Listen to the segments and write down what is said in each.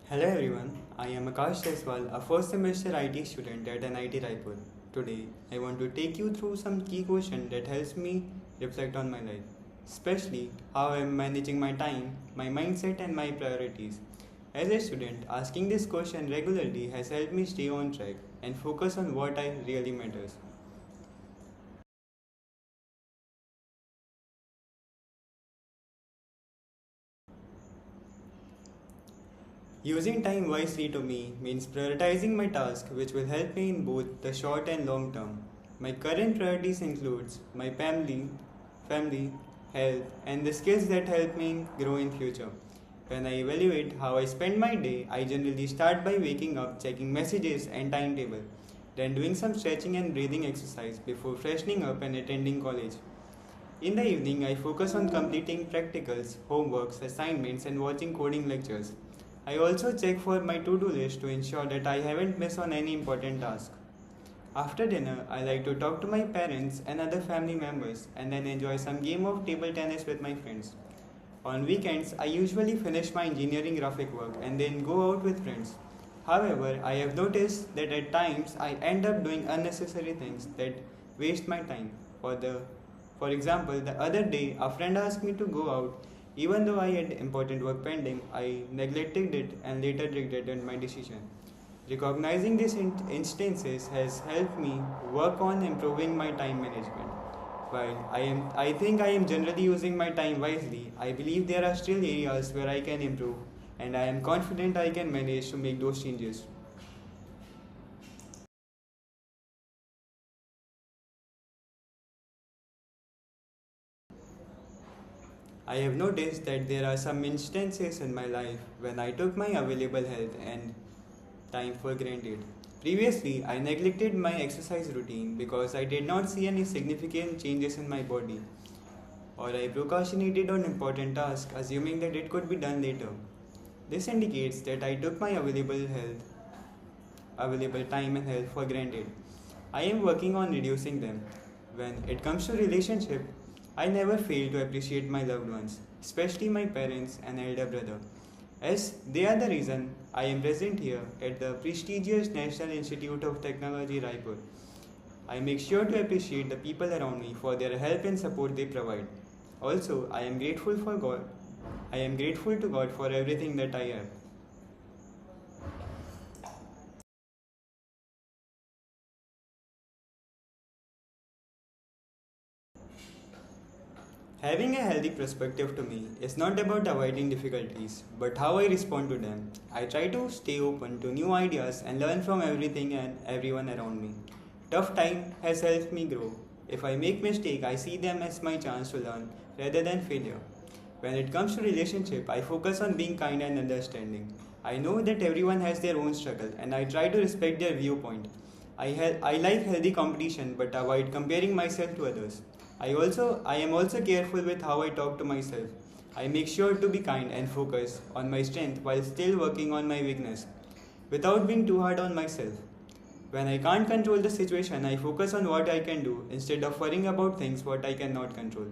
Hello everyone, I am Akash Jaiswal, a first semester IT student at NIT Raipur. Today, I want to take you through some key questions that helps me reflect on my life, especially how I am managing my time, my mindset and my priorities. As a student, asking this question regularly has helped me stay on track and focus on what I really matters. Using time wisely to me means prioritizing my tasks which will help me in both the short and long term. My current priorities includes my family, health and the skills that help me grow in future. When I evaluate how I spend my day, I generally start by waking up, checking messages and timetable, then doing some stretching and breathing exercise before freshening up and attending college. In the evening, I focus on completing practicals, homeworks, assignments, and watching coding lectures. I also check for my to do list to ensure that I haven't missed on any important task. After dinner, I like to talk to my parents and other family members and then enjoy some game of table tennis with my friends. On weekends, I usually finish my engineering graphic work and then go out with friends. However, I have noticed that at times I end up doing unnecessary things that waste my time. For example, the other day a friend asked me to go out even though I had important work pending. I neglected it and later regretted my decision. Recognizing these instances has helped me work on improving my time management. While I think I am generally using my time wisely, I believe there are still areas where I can improve and I am confident I can manage to make those changes. I have noticed that there are some instances in my life when I took my available health and time for granted. Previously, I neglected my exercise routine because I did not see any significant changes in my body, or I procrastinated on important tasks assuming that it could be done later. This indicates that I took my available time and health for granted. I am working on reducing them. When it comes to relationship, I never fail to appreciate my loved ones, especially my parents and elder brother, as they are the reason I am present here at the prestigious National Institute of Technology Raipur. I make sure to appreciate the people around me for their help and support they provide. Also, I am grateful for God. I am grateful to God for everything that I have. Having a healthy perspective to me is not about avoiding difficulties, but how I respond to them. I try to stay open to new ideas and learn from everything and everyone around me. Tough time has helped me grow. If I make mistake, I see them as my chance to learn rather than failure. When it comes to relationship, I focus on being kind and understanding. I know that everyone has their own struggle and I try to respect their viewpoint. I like healthy competition but avoid comparing myself to others. I am also careful with how I talk to myself. I make sure to be kind and focus on my strength while still working on my weakness without being too hard on myself. When I can't control the situation, I focus on what I can do instead of worrying about things what I cannot control.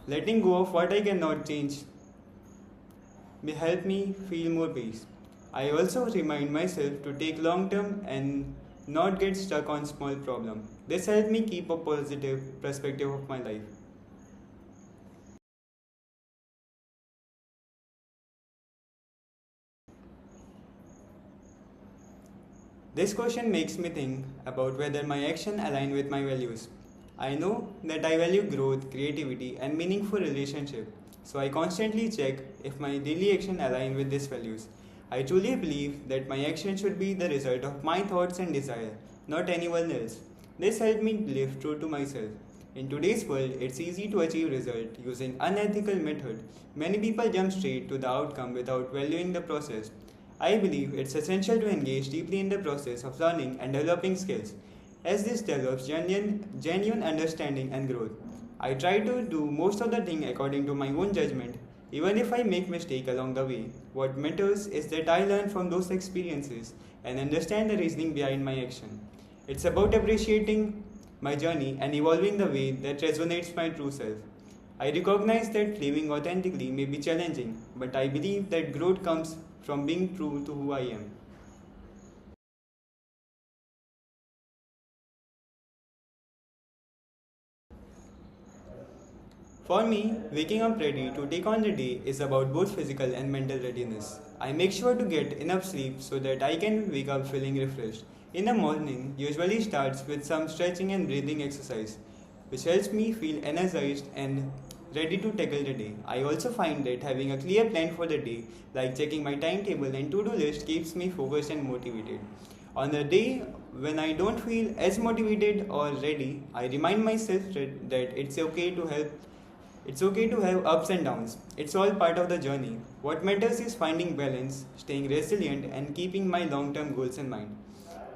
Letting go of what I cannot change may help me feel more peace. I also remind myself to take long term and not get stuck on small problems. This helps me keep a positive perspective of my life. This question makes me think about whether my action align with my values. I know that I value growth, creativity and meaningful relationship, so I constantly check if my daily action align with these values. I truly believe that my action should be the result of my thoughts and desire, not anyone else. This helped me live true to myself. In today's world, it's easy to achieve result using unethical method. Many people jump straight to the outcome without valuing the process. I believe it's essential to engage deeply in the process of learning and developing skills, as this develops genuine understanding and growth. I try to do most of the thing according to my own judgment, even if I make mistake along the way. What matters is that I learn from those experiences and understand the reasoning behind my action. It's about appreciating my journey and evolving the way that resonates my true self. I recognize that living authentically may be challenging, but I believe that growth comes from being true to who I am. For me, waking up ready to take on the day is about both physical and mental readiness. I make sure to get enough sleep so that I can wake up feeling refreshed. In the morning, usually starts with some stretching and breathing exercise, which helps me feel energized and ready to tackle the day. I also find that having a clear plan for the day, like checking my timetable and to-do list, keeps me focused and motivated. On the day when I don't feel as motivated or ready, I remind myself that it's okay to have ups and downs. It's all part of the journey. What matters is finding balance, staying resilient, and keeping my long term goals in mind.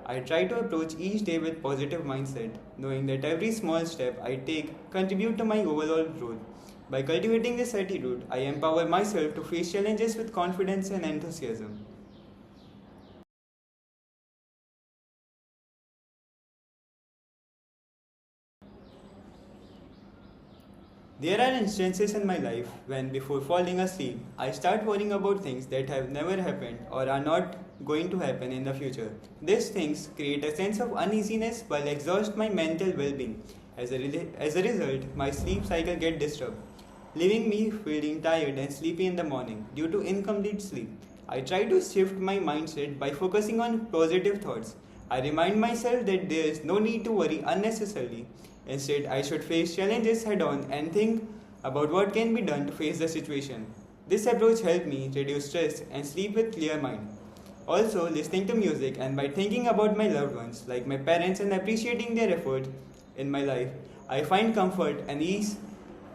I try to approach each day with positive mindset, knowing that every small step I take contribute to my overall growth. By cultivating this attitude, I empower myself to face challenges with confidence and enthusiasm. There are instances in my life when, before falling asleep, I start worrying about things that have never happened or are not going to happen in the future. These things create a sense of uneasiness while exhaust my mental well-being. As a result, my sleep cycle gets disturbed, leaving me feeling tired and sleepy in the morning due to incomplete sleep. I try to shift my mindset by focusing on positive thoughts. I remind myself that there is no need to worry unnecessarily. Instead, I should face challenges head on and think about what can be done to face the situation. This approach helped me reduce stress and sleep with clear mind. Also, listening to music and by thinking about my loved ones, like my parents, and appreciating their effort in my life, I find comfort and ease.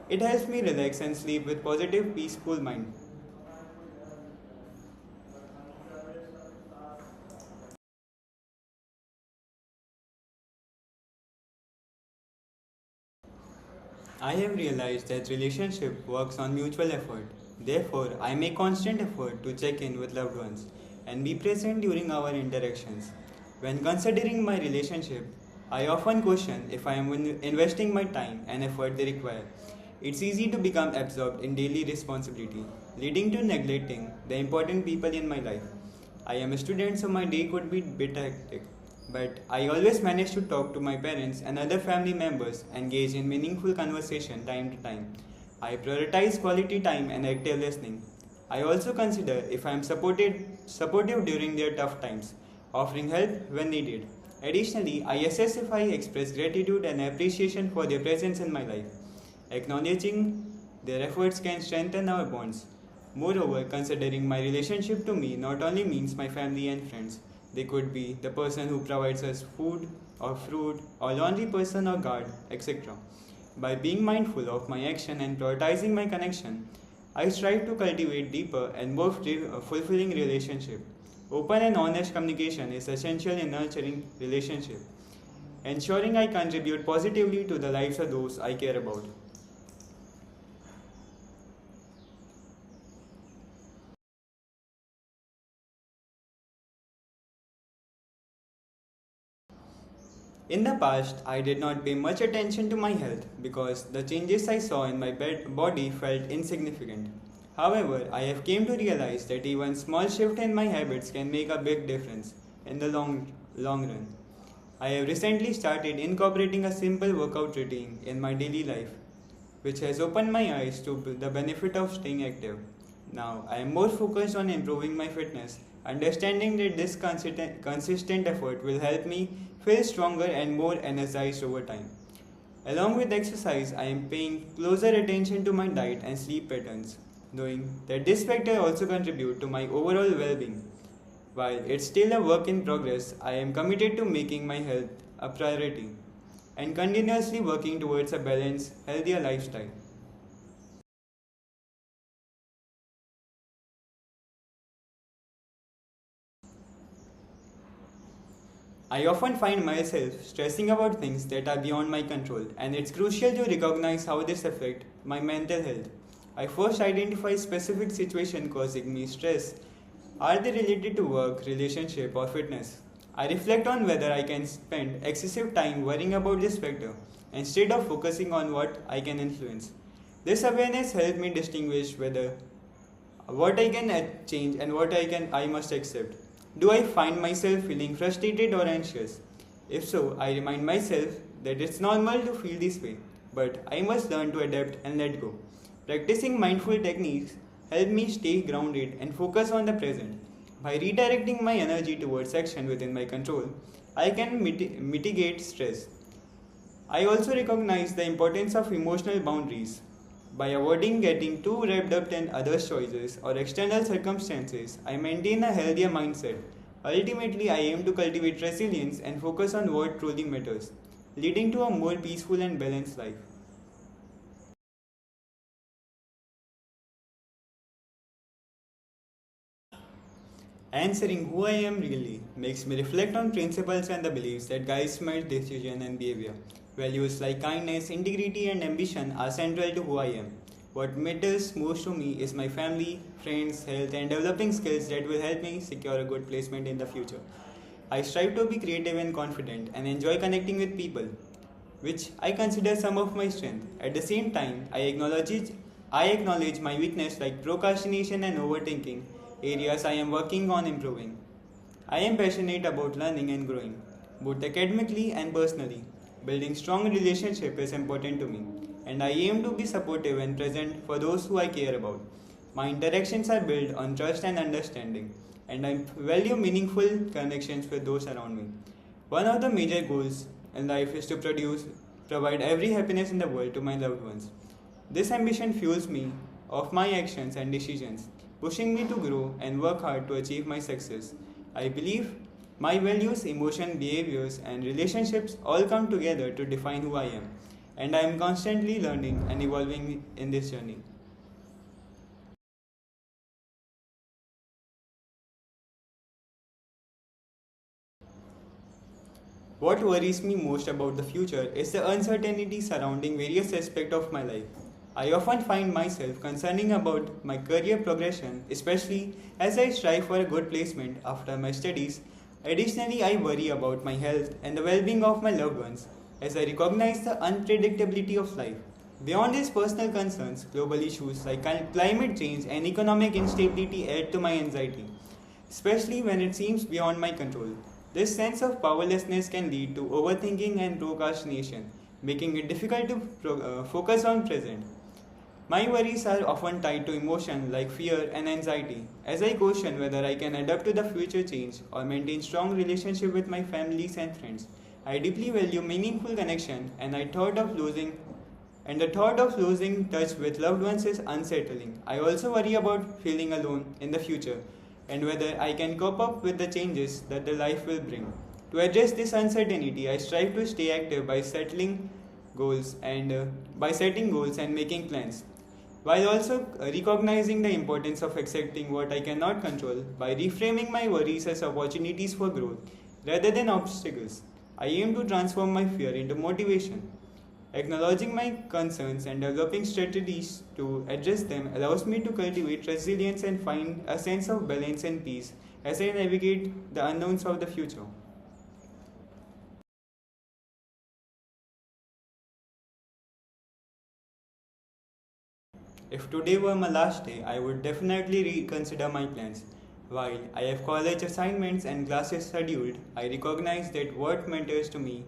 It helps me relax and sleep with positive, peaceful mind. I have realized that relationship works on mutual effort. Therefore, I make constant effort to check in with loved ones and be present during our interactions. When considering my relationship, I often question if I am investing my time and effort they require. It's easy to become absorbed in daily responsibility, leading to neglecting the important people in my life. I am a student, so my day could be a bit hectic. But I always manage to talk to my parents and other family members, engage in meaningful conversation time to time. I prioritize quality time and active listening. I also consider if I am supportive during their tough times, offering help when needed. Additionally, I assess if I express gratitude and appreciation for their presence in my life. Acknowledging their efforts can strengthen our bonds. Moreover, considering my relationship to me not only means my family and friends, they could be the person who provides us food or fruit or laundry person or guard, etc. By being mindful of my action and prioritizing my connection, I strive to cultivate deeper and more fulfilling relationship. Open and honest communication is essential in nurturing relationship, ensuring I contribute positively to the lives of those I care about. In the past, I did not pay much attention to my health because the changes I saw in my body felt insignificant. However, I have came to realize that even small shift in my habits can make a big difference in the long run. I have recently started incorporating a simple workout routine in my daily life, which has opened my eyes to the benefit of staying active. Now, I am more focused on improving my fitness, understanding that this consistent effort will help me feel stronger and more energized over time. Along with exercise, I am paying closer attention to my diet and sleep patterns, knowing that this factor also contribute to my overall well-being. While it's still a work in progress, I am committed to making my health a priority and continuously working towards a balanced, healthier lifestyle. I often find myself stressing about things that are beyond my control, and it's crucial to recognize how this affects my mental health. I first identify specific situations causing me stress. Are they related to work, relationship, or fitness? I reflect on whether I can spend excessive time worrying about this factor instead of focusing on what I can influence. This awareness helps me distinguish whether what I can change and what I must accept. Do I find myself feeling frustrated or anxious? If so, I remind myself that it's normal to feel this way, but I must learn to adapt and let go. Practicing mindful techniques help me stay grounded and focus on the present. By redirecting my energy towards action within my control, I can mitigate stress. I also recognize the importance of emotional boundaries. By avoiding getting too wrapped up in others' choices or external circumstances, I maintain a healthier mindset. Ultimately, I aim to cultivate resilience and focus on what truly matters, leading to a more peaceful and balanced life. Answering who I am really makes me reflect on principles and the beliefs that guides my decision and behavior. Values like kindness, integrity, and ambition are central to who I am. What matters most to me is my family, friends, health, and developing skills that will help me secure a good placement in the future. I strive to be creative and confident and enjoy connecting with people, which I consider some of my strength. At the same time, I acknowledge my weakness like procrastination and overthinking, areas I am working on improving. I am passionate about learning and growing, both academically and personally. Building strong relationship is important to me, and I aim to be supportive and present for those who I care about. My interactions are built on trust and understanding, and I value meaningful connections with those around me. One of the major goals in life is to provide every happiness in the world to my loved ones. This ambition fuels me of my actions and decisions, pushing me to grow and work hard to achieve my success. I believe my values, emotions, behaviors, and relationships all come together to define who I am, and I am constantly learning and evolving in this journey. What worries me most about the future is the uncertainty surrounding various aspects of my life. I often find myself concerning about my career progression, especially as I strive for a good placement after my studies. Additionally, I worry about my health and the well being of my loved ones as I recognize the unpredictability of life. Beyond these personal concerns, global issues like climate change and economic instability add to my anxiety, especially when it seems beyond my control. This sense of powerlessness can lead to overthinking and procrastination, making it difficult to focus on present. My worries are often tied to emotion like fear and anxiety, as I question whether I can adapt to the future change or maintain strong relationship with my families and friends. I deeply value meaningful connection and the thought of losing touch with loved ones is unsettling. I also worry about feeling alone in the future and whether I can cope up with the changes that the life will bring. To address this uncertainty, I strive to stay active by setting goals and making plans, while also recognizing the importance of accepting what I cannot control by reframing my worries as opportunities for growth rather than obstacles. I aim to transform my fear into motivation. Acknowledging my concerns and developing strategies to address them allows me to cultivate resilience and find a sense of balance and peace as I navigate the unknowns of the future. If today were my last day, I would definitely reconsider my plans. While I have college assignments and classes scheduled, I recognize that what matters to me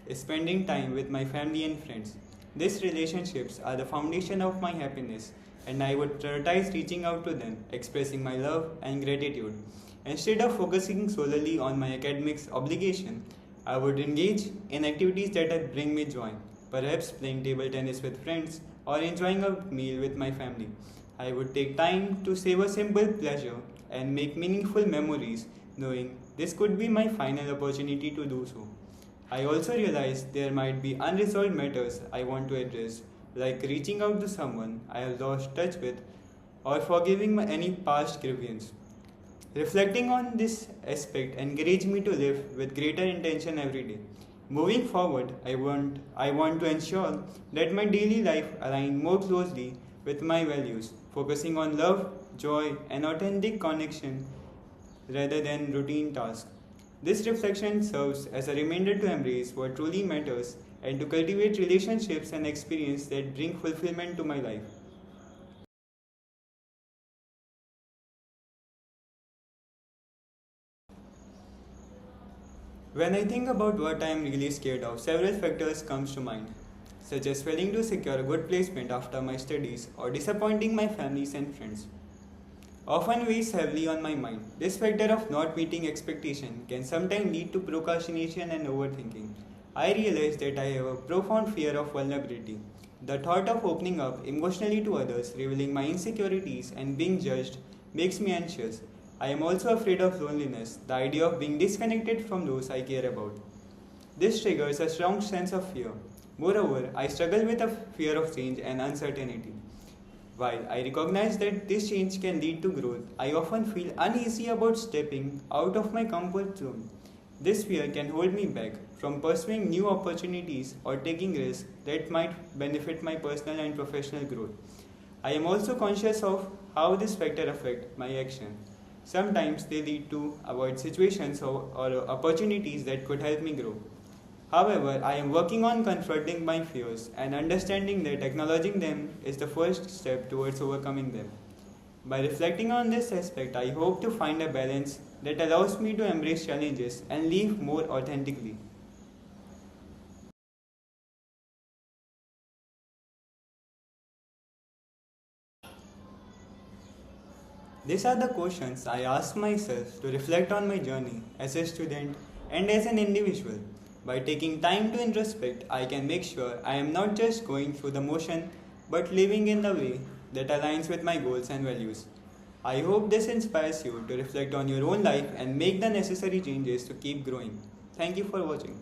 is spending time with my family and friends. These relationships are the foundation of my happiness, and I would prioritize reaching out to them, expressing my love and gratitude. Instead of focusing solely on my academics obligation, I would engage in activities that bring me joy, perhaps playing table tennis with friends or enjoying a meal with my family. I would take time to savor simple pleasure and make meaningful memories, knowing this could be my final opportunity to do so. I also realize there might be unresolved matters I want to address, like reaching out to someone I have lost touch with or forgiving any past grievance. Reflecting on this aspect encouraged me to live with greater intention every day. Moving forward, I want to ensure that my daily life aligns more closely with my values, focusing on love, joy, and authentic connection rather than routine tasks. This reflection serves as a reminder to embrace what truly matters and to cultivate relationships and experiences that bring fulfillment to my life. When I think about what I am really scared of, several factors comes to mind, such as failing to secure a good placement after my studies or disappointing my families and friends. Often weighs heavily on my mind. This factor of not meeting expectation can sometimes lead to procrastination and overthinking. I realize that I have a profound fear of vulnerability. The thought of opening up emotionally to others, revealing my insecurities, and being judged makes me anxious. I am also afraid of loneliness, the idea of being disconnected from those I care about. This triggers a strong sense of fear. Moreover, I struggle with a fear of change and uncertainty. While I recognize that this change can lead to growth, I often feel uneasy about stepping out of my comfort zone. This fear can hold me back from pursuing new opportunities or taking risks that might benefit my personal and professional growth. I am also conscious of how this factor affects my action. Sometimes they lead to avoid situations or opportunities that could help me grow. However, I am working on confronting my fears and understanding that acknowledging them is the first step towards overcoming them. By reflecting on this aspect, I hope to find a balance that allows me to embrace challenges and live more authentically. These are the questions I ask myself to reflect on my journey as a student and as an individual. By taking time to introspect, I can make sure I am not just going through the motion but living in a way that aligns with my goals and values. I hope this inspires you to reflect on your own life and make the necessary changes to keep growing. Thank you for watching.